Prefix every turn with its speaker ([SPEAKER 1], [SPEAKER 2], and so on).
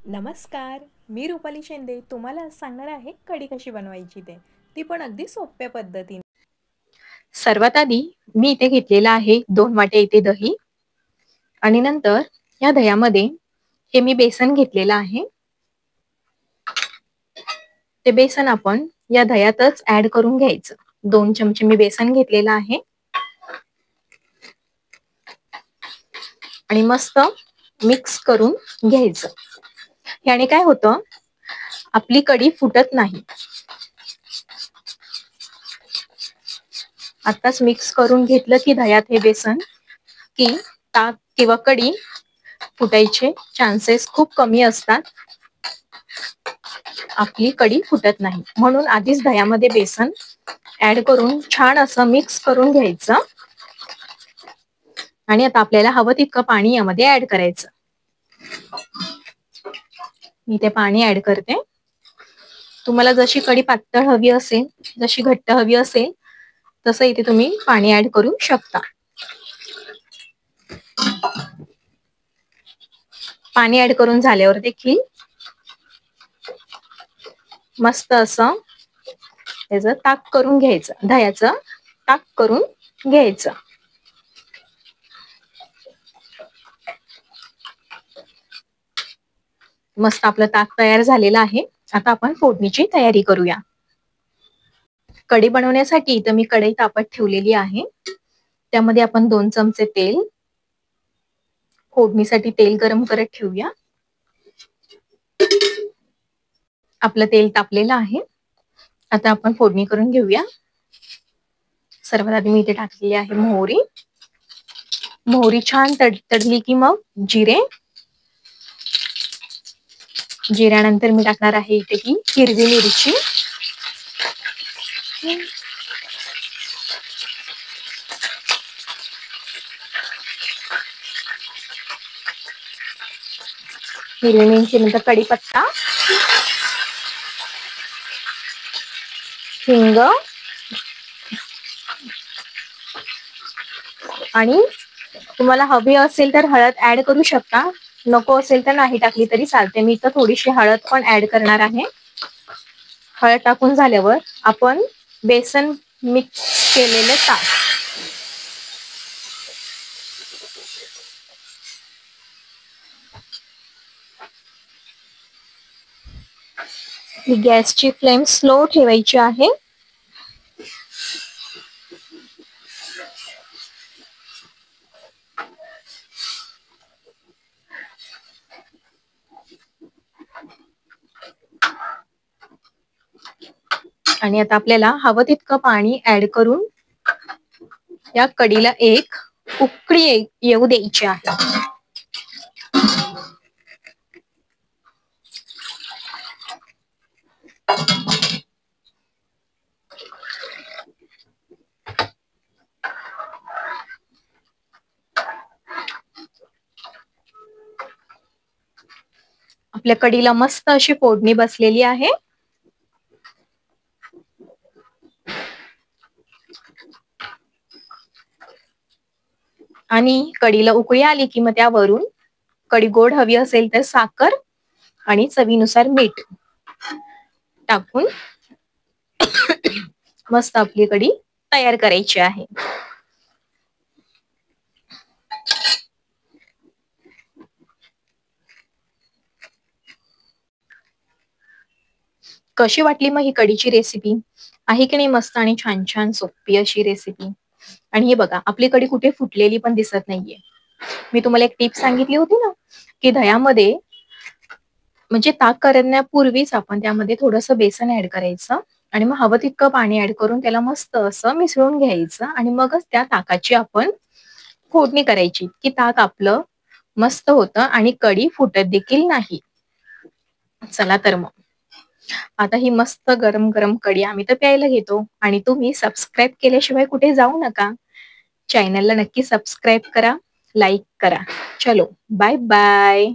[SPEAKER 1] नमस्कार. मी रुपाली शिंदे तुम्हाला आज सांगणार आहे कढी कशी बनवायची ते. ती पण अगदी सोप्या पद्धतीने.
[SPEAKER 2] सर्वात आधी मी इथे घेतलेला आहे 2 वाट्या इथे दही आणि नंतर या दह्यामध्ये हे मी बेसन घेतलेलं आहे. ते बेसन आपण या दह्यातच ऍड करून घ्यायचं. 2 चमचे मी बेसन घेतलेलं आहे आणि मस्त मिक्स करून घ्यायचं. याने काय होतं, आपली कढी फुटत नाही. आताच मिक्स करून घेतलं की दह्यात हे बेसन की ताक किंवा कढी फुटायचे चान्सेस खूप कमी असतात. आपली कढी फुटत नाही म्हणून आधीच दह्यामध्ये बेसन ऍड करून छान असं मिक्स करून घ्यायचं. आणि आता आपल्याला हवं तितकं पाणी यामध्ये ऍड करायचं. मी ते पाणी ऍड करते. तुम्हाला जशी कढी पातळ हवी असेल, जशी घट्ट हवी असेल तसं इथे तुम्ही पाणी ऍड करू शकता. पाणी ऍड करून झाल्यावर देखील मस्त असं त्याचं ताक करून घ्यायचं. दह्याचं ताक करून घ्यायचं. मस्त आपलं ताक तयार झालेलं आहे. आता आपण फोडणीची तयारी करूया. कढी बनवण्यासाठी इथं मी कढई तापत ठेवलेली आहे. त्यामध्ये आपण 2 चमचे तेल, फोडणीसाठी तेल गरम करत ठेवूया. आपलं तेल तापलेलं आहे. आता आपण फोडणी करून घेऊया. सर्वात आधी मी इथे टाकलेली आहे मोहरी. मोहरी छान तडतडली की मग जिरे. जिऱ्यानंतर मी टाकणार आहे इथे ही हिरवी मिरची. हिरवी मिरची नंतर कढीपत्ता, हिंग आणि तुम्हाला हवी असेल तर हळद ऍड करू शकता. नको असेल तर नाही टाकली तरी चालते. मी इथं थोडीशी हळद पण ऍड करणार आहे. हळद टाकून झाल्यावर आपण बेसन मिक्स केलेले ताक ही गॅसची फ्लेम स्लो ठेवायची आहे. आणि आता आपल्याला हवं तितकं पाणी ऍड करून या कढीला एक उकळी येऊ द्यायची आहे. आपल्या कढीला मस्त अशी फोडणी बसलेली आहे. आणि कढीला उकळी आली की मग त्यावरून कढी गोड हवी असेल तर साखर आणि चवीनुसार मीठ टाकून मस्त आपली कढी तयार करायची आहे. कशी वाटली मग ही कढीची रेसिपी? आहे की नाही मस्त आणि छान छान सोपी अशी रेसिपी. आणि हे बघा आपली कढी कुठे फुटलेली पण दिसत नाहीये. मी तुम्हाला एक टिप सांगितली होती ना की दह्यामध्ये म्हणजे ताक करण्यापूर्वीच आपण त्यामध्ये थोडंसं बेसन ऍड करायचं आणि मग हवं तितकं पाणी ऍड करून त्याला मस्त असं मिसळून घ्यायचं आणि मगच त्या ताकाची आपण फोडणी करायची की ताक आपलं मस्त होतं आणि कढी फुटत देखील नाही. चला तर मग आता ही मस्त गरम गरम कढी आम्ही तर प्यायला घेतो. आणि तुम्ही सबस्क्राईब केल्याशिवाय कुठे जाऊ नका. चॅनलला नक्की सबस्क्राईब करा, लाईक करा. चलो बाय बाय.